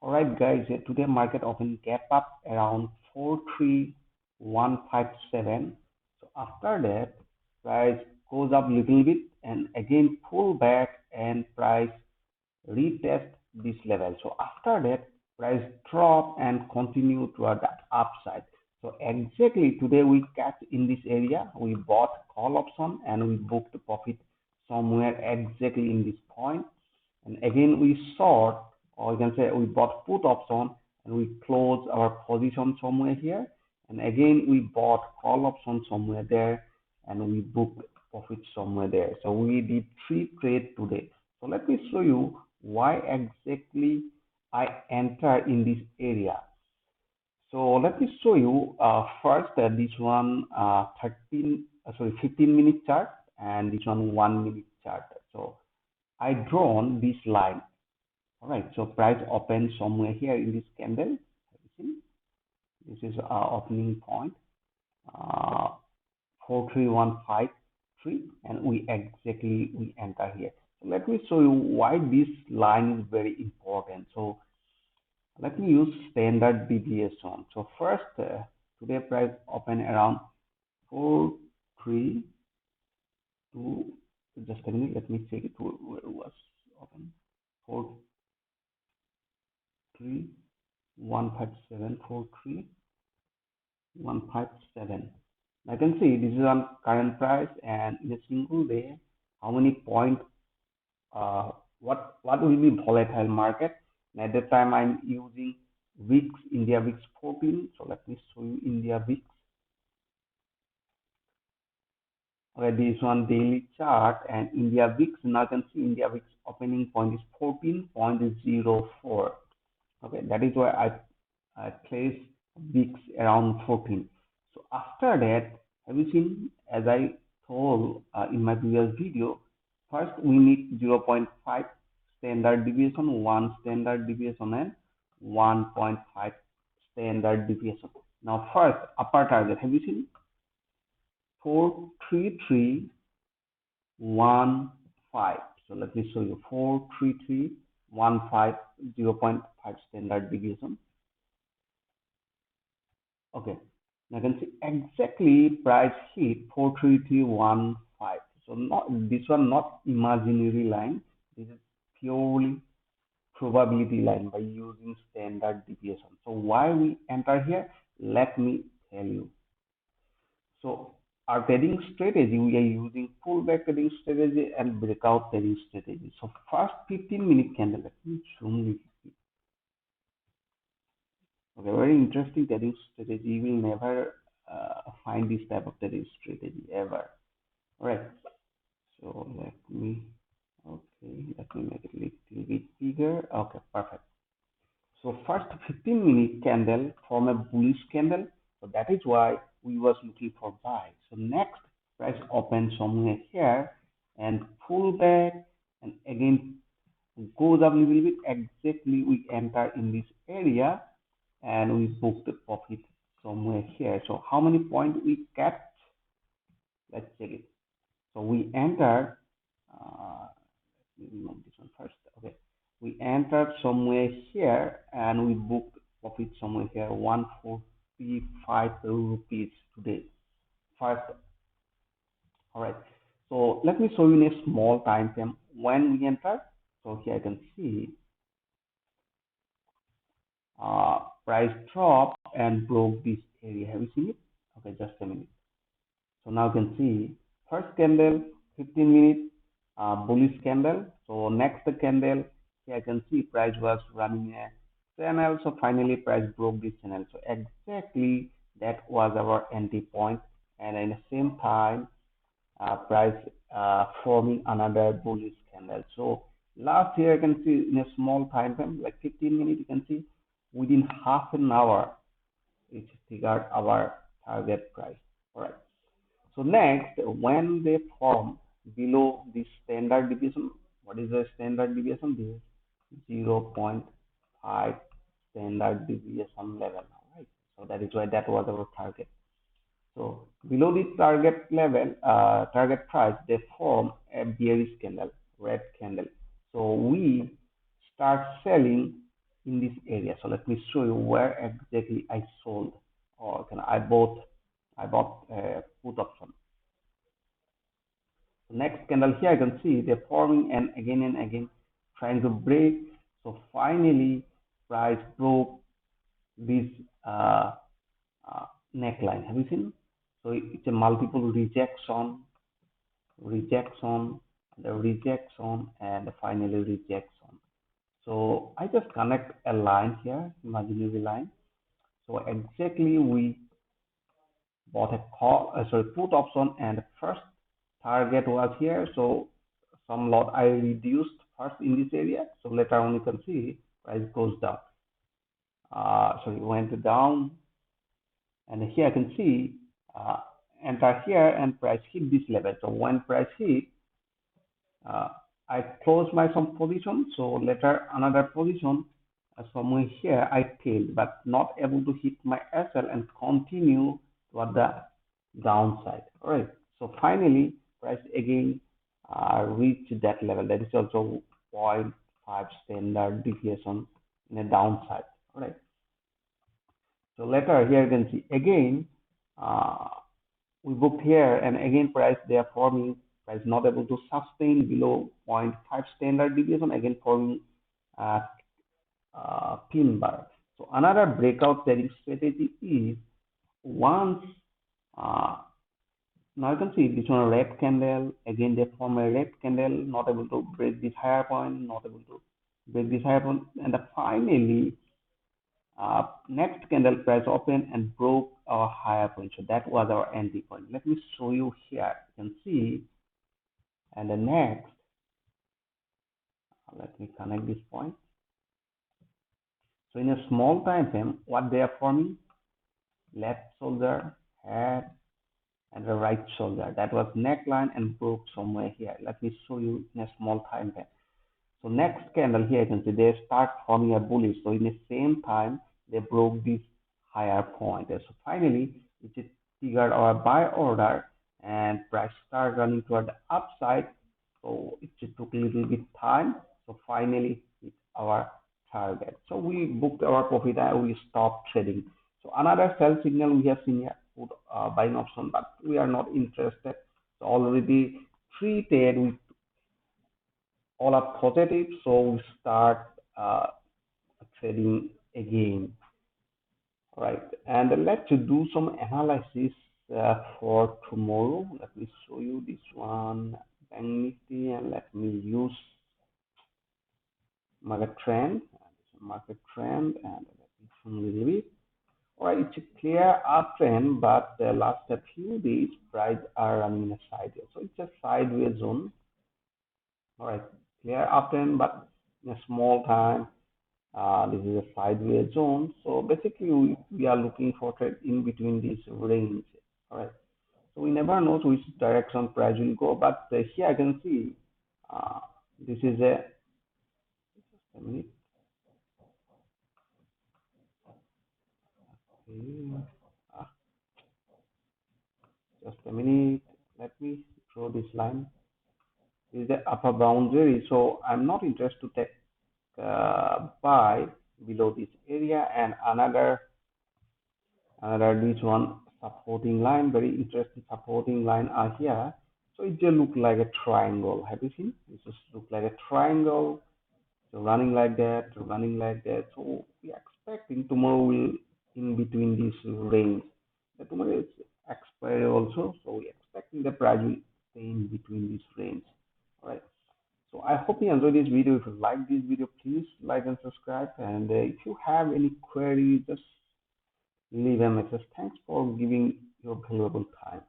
Alright guys, today market open gap up around 43157. So after that, price goes up little bit and again pull back and price retest this level. So after that, price drop and continue toward that upside. So exactly today we catch in this area, we bought call option and we booked profit somewhere exactly in this point. And again we short, or you can say we bought put option and we close our position somewhere here. And again we bought call option somewhere there and we booked profit somewhere there. So we did 3 trades today. So let me show you why exactly I enter in this area. So let me show you first this one 15-minute chart and this one 1 minute chart. So I drawn this line. All right, so price open somewhere here in this candle. Have you seen? This is our opening point, 43153, and we enter here. So let me show you why this line is very important. So let me use standard deviation. So first, today price open around 432. Just a minute, let me check it where it was open. 43157, 43157. I can see this is on current price and in a single day, how many point, what will be volatile market. And at that time, I'm using VIX, India VIX 14. So let me show you India VIX. Okay, this one daily chart and India VIX. Now you can see India VIX opening point is 14.04. Okay, that is why I place VIX around 14. So after that, have you seen, as I told in my previous video, first we need 0.5 standard deviation, 1 standard deviation and 1.5 standard deviation. Now first upper target, have you seen? 43315. So let me show you 43315, 0.5 standard deviation. Okay, now you can see exactly price hit 43315. So not this one, not imaginary line. This is purely probability line by using standard deviation. So why we enter here? Let me tell you. So our trading strategy, we are using pullback trading strategy and breakout trading strategy. So first 15-minute candle, let me zoom it. Okay, very interesting trading strategy. You will never find this type of trading strategy ever. All right. So let me make it a little bit bigger. Okay, perfect. So first 15-minute candle from a bullish candle. So that is why we was looking for buy. So next price open somewhere here and pull back and again goes up a little bit. Exactly we enter in this area and we book the profit somewhere here. So how many points we kept? Let's check it. So we entered, remove this one first. Okay, we entered somewhere here and we booked profit somewhere here, 145 rupees today. First, all right. So let me show you in a small time frame when we entered. So here I can see price drop and broke this area. Have you seen it? Okay, just a minute. So now you can see first candle 15-minute bullish candle. So next candle here I can see price was running a channel. So finally price broke this channel. So exactly that was our entry point, and in the same time price forming another bullish candle. So last here I can see in a small time frame like 15 minutes, you can see within half an hour it triggered our target price. All right. So next, when they form below the standard deviation, what is the standard deviation? This is 0.5 standard deviation level. All right. So that is why that was our target. So below this target level, target price, they form a bearish candle, red candle. So we start selling in this area. So let me show you where exactly I sold, or can I bought put option. So next candle here, I can see they're forming and again trying to break. So finally, price broke this uh, uh, neckline. Have you seen? So it's a multiple rejection, the rejection, and finally rejection. So I just connect a line here, imaginary line. So exactly we bought a put option, and the first target was here. So some lot I reduced first in this area. So later on you can see price goes down. Sorry, went down, and here I can see uh, enter here and price hit this level. So when price hit, uh, I close my some position. So later another position somewhere here I failed, but not able to hit my SL and continue toward the downside. All right. So finally, price again reach that level. That is also zero point 0.5 standard deviation in a downside. All right. So later here you can see again uh, we booked here and again price they are forming price not able to sustain below zero point 0.5 standard deviation again forming uh, pin bar. So another breakout trading strategy is once uh, now you can see this one red candle again they form a red candle not able to break this higher point not able to break this higher point and finally next candle price open and broke our higher point. So that was our entry point. Let me show you here. You can see, and the next, let me connect this point. So in a small time frame, what they are forming, left shoulder, head, and the right shoulder. That was neckline and broke somewhere here. Let me show you in a small time frame. So next candle here, you can see they start forming a bullish. So in the same time, they broke this higher point. So finally, it triggered our buy order and price start running toward the upside. So it just took a little bit time. So finally, it's our target. So we booked our profit and we stopped trading. So another sell signal we have seen here, put buying option, but we are not interested. So already treated with all are positive, so we start trading again, right? And let's do some analysis for tomorrow. Let me show you this one, Bank Nifty, and let me use market trend, and let me zoom a little bit. All right, it's a clear uptrend, but the last a few days, price are running in a sideways, so it's a sideways zone. All right, clear uptrend, but in a small time. This is a sideways zone. So basically, we are looking for trade in between these range. All right. So we never know which direction price will go. But here I can see this is just a minute. Okay. Uh, just a minute. Let me draw this line. This is the upper boundary. So I'm not interested to take buy below this area and another this one supporting line, very interesting supporting line are here. So it just look like a triangle. Have you seen? It just look like a triangle. So running like that, running like that. So we are expecting tomorrow will in between this range. But tomorrow is expiry also. So we are expecting the price will stay in between this range. All right. So I hope you enjoyed this video. If you like this video, please like and subscribe. And if you have any queries, just leave a message. Thanks for giving your valuable time.